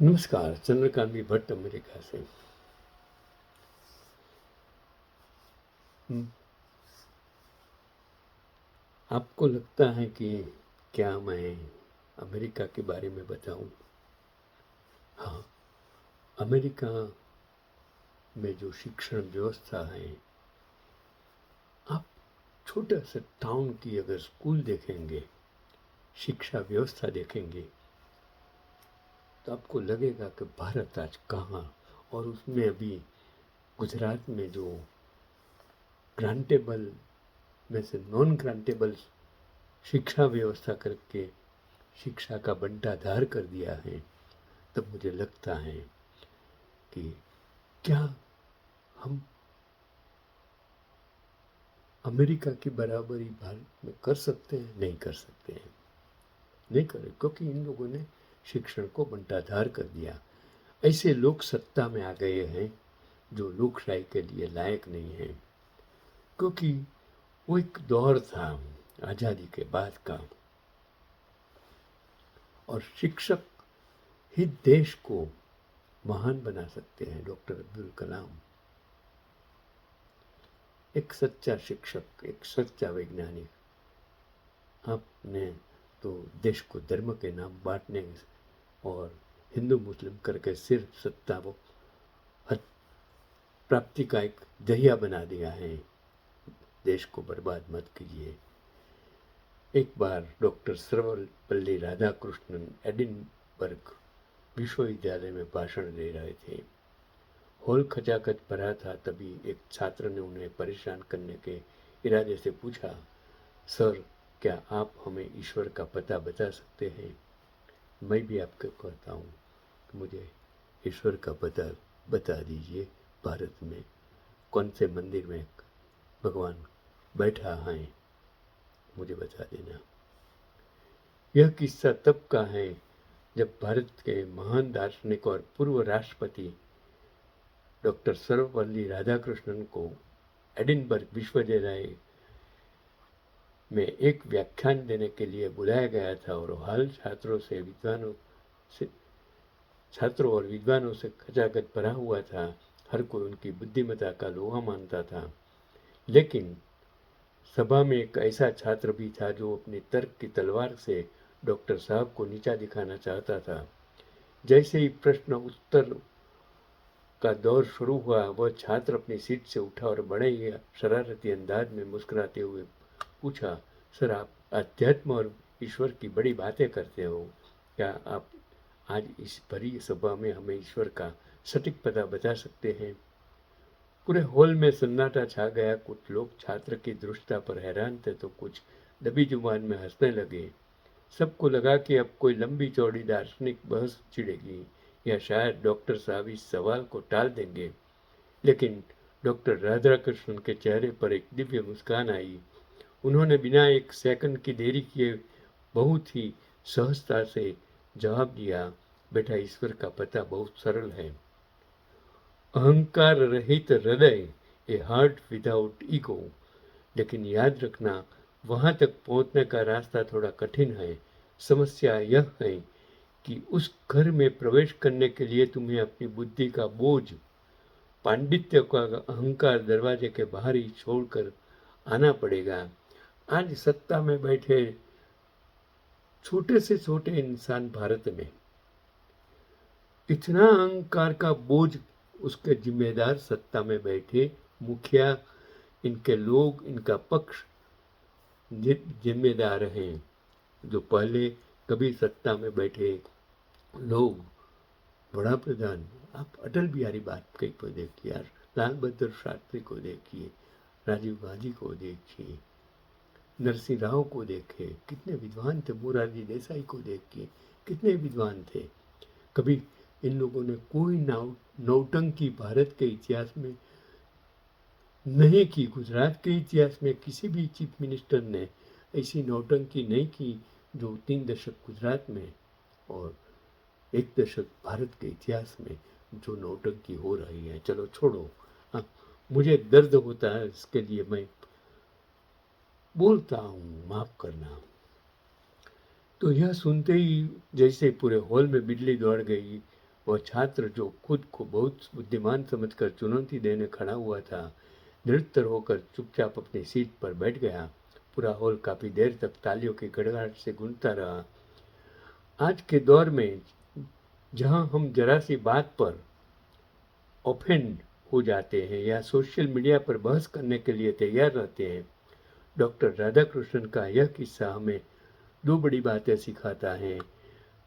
नमस्कार, चंद्रकांत भट्ट अमेरिका से। हम्म, आपको लगता है कि क्या मैं अमेरिका के बारे में बताऊं? हाँ, अमेरिका में जो शिक्षण व्यवस्था है, आप छोटा सा टाउन की अगर स्कूल देखेंगे, शिक्षा व्यवस्था देखेंगे, तो आपको लगेगा कि भारत आज कहाँ। और उसमें अभी गुजरात में जो ग्रांटेबल में से नॉन ग्रांटेबल शिक्षा व्यवस्था करके शिक्षा का बंटाधार कर दिया है, तब मुझे लगता है कि क्या हम अमेरिका की बराबरी भारत में कर सकते हैं? नहीं कर सकते हैं, नहीं करें, क्योंकि इन लोगों ने शिक्षण को बंटाधार कर दिया। ऐसे लोग सत्ता में आ गए हैं जो लोकशाही के लिए लायक नहीं है, क्योंकि वो एक दौर था आज़ादी के बाद का, और शिक्षक ही देश को महान बना सकते हैं। डॉक्टर अब्दुल कलाम एक सच्चा शिक्षक, एक सच्चा वैज्ञानिक। आपने तो देश को धर्म के नाम बांटने और हिंदू मुस्लिम करके सिर्फ सत्ता वो प्राप्ति का एक जरिया बना दिया है। देश को बर्बाद मत कीजिए। एक बार डॉक्टर सर्वपल्ली राधाकृष्णन एडिनबर्ग विश्वविद्यालय में भाषण दे रहे थे। हॉल खचाखच भरा था। तभी एक छात्र ने उन्हें परेशान करने के इरादे से पूछा, सर, क्या आप हमें ईश्वर का पता बता सकते हैं? मैं भी आपको कहता हूँ कि मुझे ईश्वर का पता बता दीजिए। भारत में कौन से मंदिर में भगवान बैठा है, मुझे बता देना। यह किस्सा तब का है जब भारत के महान दार्शनिक और पूर्व राष्ट्रपति डॉक्टर सर्वपल्ली राधाकृष्णन को एडिनबर्ग विश्वविद्यालय में एक व्याख्यान देने के लिए बुलाया गया था, और हाल छात्रों और विद्वानों से खचाखच भरा हुआ था। हर कोई उनकी बुद्धिमत्ता का लोहा मानता था। लेकिन सभा में एक ऐसा छात्र भी था जो अपनी तर्क की तलवार से डॉक्टर साहब को नीचा दिखाना चाहता था। जैसे ही प्रश्न उत्तर का दौर शुरू हुआ, वह छात्र अपनी सीट से उठा और बड़े ही शरारती अंदाज में मुस्कुराते हुए पूछा, सर, आप अध्यात्म और ईश्वर की बड़ी बातें करते हो, क्या आप आज इस भरी सभा में हमें ईश्वर का सटीक पता बता सकते हैं? पूरे हॉल में सन्नाटा छा गया। कुछ लोग छात्र की दुष्टता पर हैरान थे, तो कुछ दबी जुबान में हंसने लगे। सबको लगा कि अब कोई लंबी चौड़ी दार्शनिक बहस छिड़ेगी, या शायद डॉक्टर साहब इस सवाल को टाल देंगे। लेकिन डॉक्टर राधाकृष्णन के चेहरे पर एक दिव्य मुस्कान आई। उन्होंने बिना एक सेकंड की देरी किए बहुत ही सहजता से जवाब दिया, बेटा, ईश्वर का पता बहुत सरल है। अहंकार रहित हृदय, ए हार्ट विदाउट ईगो। लेकिन याद रखना, वहां तक पहुंचने का रास्ता थोड़ा कठिन है। समस्या यह है कि उस घर में प्रवेश करने के लिए तुम्हें अपनी बुद्धि का बोझ, पांडित्य का अहंकार दरवाजे के बाहर ही छोड़कर आना पड़ेगा। आज सत्ता में बैठे छोटे से छोटे इंसान भारत में इतना अहंकार का बोझ, उसके जिम्मेदार सत्ता में बैठे मुखिया, इनके लोग, इनका पक्ष जिम्मेदार हैं। जो पहले कभी सत्ता में बैठे लोग, बड़ा प्रधान, आप अटल बिहारी वाजपेयी को देखिए, यार, लाल बहादुर शास्त्री को देखिए, राजीव गांधी को देखिए, नरसिंह राव को देखिए, कितने विद्वान थे। मोरारजी देसाई को देखिए, कितने विद्वान थे। कभी इन लोगों ने कोई नौटंकी भारत के इतिहास में नहीं की। गुजरात के इतिहास में किसी भी चीफ मिनिस्टर ने ऐसी नौटंकी नहीं की जो 3 दशक गुजरात में और 1 दशक भारत के इतिहास में जो नौटंकी हो रही है। चलो छोड़ो, मुझे दर्द होता है, इसके लिए मैं बोलता हूँ, माफ करना। तो यह सुनते ही जैसे पूरे हॉल में बिजली दौड़ गई। वह छात्र जो खुद को बहुत बुद्धिमान समझकर चुनौती देने खड़ा हुआ था, निरुत्तर होकर चुपचाप अपनी सीट पर बैठ गया। पूरा हॉल काफी देर तक तालियों की गड़गड़ाहट से गूंजता रहा। आज के दौर में जहां हम जरा सी बात पर ऑफेंड हो जाते हैं या सोशल मीडिया पर बहस करने के लिए तैयार रहते हैं, डॉक्टर राधाकृष्णन का यह किस्सा हमें दो बड़ी बातें सिखाता है।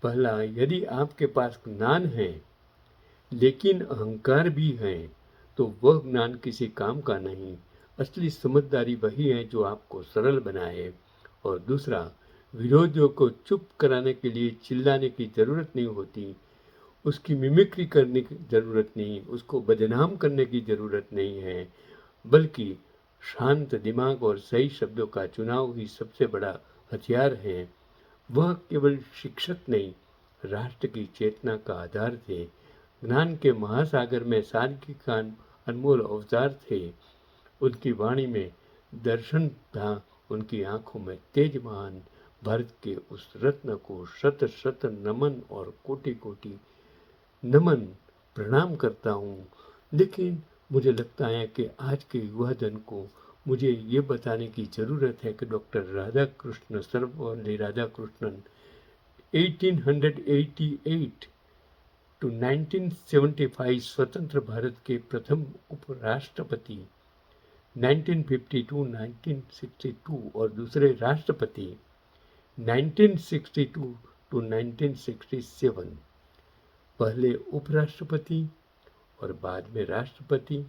पहला, यदि आपके पास ज्ञान है लेकिन अहंकार भी है तो वह ज्ञान किसी काम का नहीं। असली समझदारी वही है जो आपको सरल बनाए। और दूसरा, विरोधियों को चुप कराने के लिए चिल्लाने की जरूरत नहीं होती, उसकी मिमिक्री करने की जरूरत नहीं, उसको बदनाम करने की जरूरत नहीं है, बल्कि शांत दिमाग और सही शब्दों का चुनाव ही सबसे बड़ा हथियार है। वह केवल शिक्षक नहीं, राष्ट्र की चेतना का आधार थे। ज्ञान के महासागर में सादगी का अनमोल अवतार थे। उनकी वाणी में दर्शन था, उनकी आंखों में तेज महान। भारत के उस रत्न को शत शत नमन और कोटि कोटि नमन प्रणाम करता हूँ। लेकिन मुझे लगता है कि आज के युवा जन को मुझे ये बताने की ज़रूरत है कि डॉक्टर राधाकृष्ण सर्वपल्ली राधाकृष्णन 1888 टू 1975 स्वतंत्र भारत के प्रथम उपराष्ट्रपति, 1952-1962 और दूसरे राष्ट्रपति 1962 टू 1967। पहले उपराष्ट्रपति और बाद में राष्ट्रपति।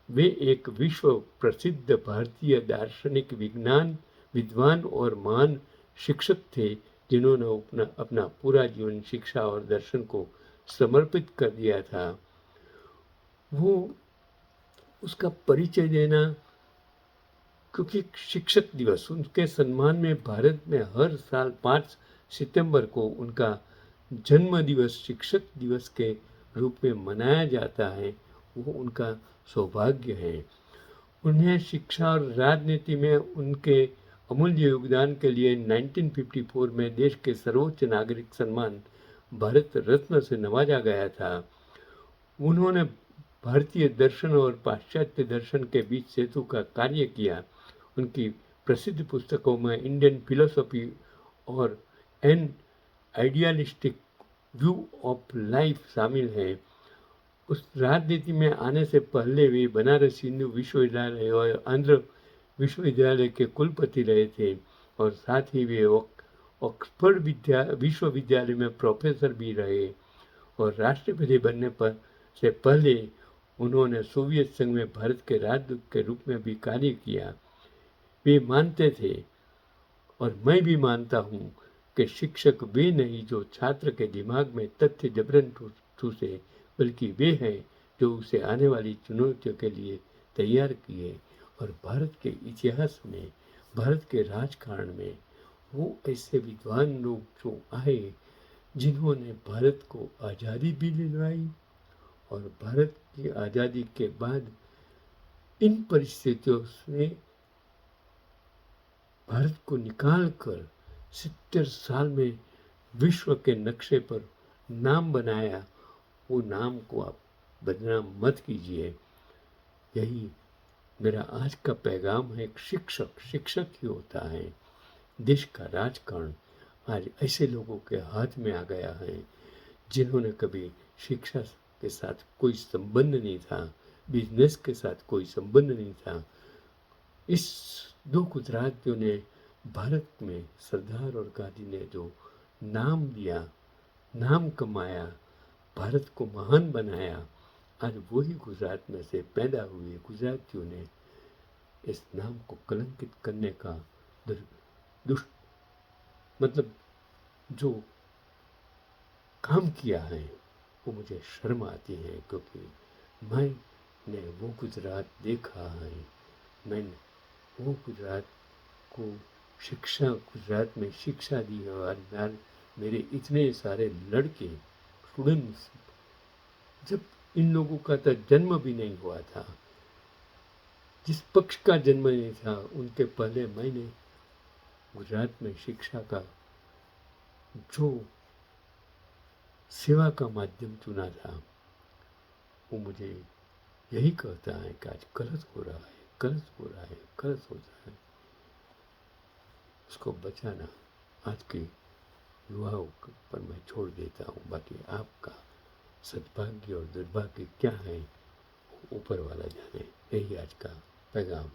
वे एक विश्व प्रसिद्ध भारतीय दार्शनिक, विद्वान और महान शिक्षक थे जिन्होंने अपना पूरा जीवन शिक्षा और दर्शन को समर्पित कर दिया था। वो उसका परिचय देना, क्योंकि शिक्षक दिवस, उनके सम्मान में भारत में हर साल 5 सितंबर को उनका जन्म दिवस शिक्षक दिवस के रूप में मनाया जाता है, वो उनका सौभाग्य है। उन्हें शिक्षा और राजनीति में उनके अमूल्य योगदान के लिए 1954 में देश के सर्वोच्च नागरिक सम्मान भारत रत्न से नवाजा गया था। उन्होंने भारतीय दर्शन और पाश्चात्य दर्शन के बीच सेतु का कार्य किया। उनकी प्रसिद्ध पुस्तकों में इंडियन फिलोसॉफी और N idealistic view of life शामिल है। उस राजनीति में आने से पहले वे बनारस हिंदू विश्वविद्यालय और आंध्र विश्वविद्यालय के कुलपति रहे थे और साथ ही वे ऑक्सफोर्ड विश्वविद्यालय में प्रोफेसर भी रहे। और राष्ट्रपति बनने पर से पहले उन्होंने सोवियत संघ में भारत के राजदूत के रूप में भी कार्य किया। वे मानते थे, और मैं भी मानता हूँ, कि शिक्षक वे नहीं जो छात्र के दिमाग में तथ्य जबरन ठूसे, बल्कि वे हैं जो उसे आने वाली चुनौतियों के लिए तैयार किए। और भारत के इतिहास में, भारत के राजकारण में वो ऐसे विद्वान लोग जो आए जिन्होंने भारत को आज़ादी भी दिलवाई, और भारत की आज़ादी के बाद इन परिस्थितियों से भारत को निकाल कर 70 साल में विश्व के नक्शे पर नाम बनाया। वो नाम को आप बदनाम मत कीजिए। यही मेरा आज का पैगाम है। शिक्षक ही होता है। देश का राजकारण आज ऐसे लोगों के हाथ में आ गया है जिन्होंने कभी शिक्षा के साथ कोई संबंध नहीं था, बिजनेस के साथ कोई संबंध नहीं था। इस दो गुजरातियों ने भारत में सरदार और गांधी ने जो नाम दिया, नाम कमाया, भारत को महान बनाया, आज वही गुजरात में से पैदा हुए गुजरातियों ने इस नाम को कलंकित करने का दुष्ट मतलब जो काम किया है वो मुझे शर्म आती है, क्योंकि मैंने वो गुजरात देखा है। मैंने वो गुजरात को गुजरात में शिक्षा दी है। और मेरे इतने सारे लड़के स्टूडेंट्स, जब इन लोगों का तो जन्म भी नहीं हुआ था, जिस पक्ष का जन्म नहीं था, उनके पहले मैंने गुजरात में शिक्षा का जो सेवा का माध्यम चुना था, वो मुझे यही कहता है कि आज गलत हो रहा है, गलत हो रहा है, गलत हो रहा है। उसको बचाना आज के युवाओं पर मैं छोड़ देता हूँ। बाकी आपका सद्भाग्य और दुर्भाग्य क्या है, ऊपर वाला जाने। यही आज का पैगाम।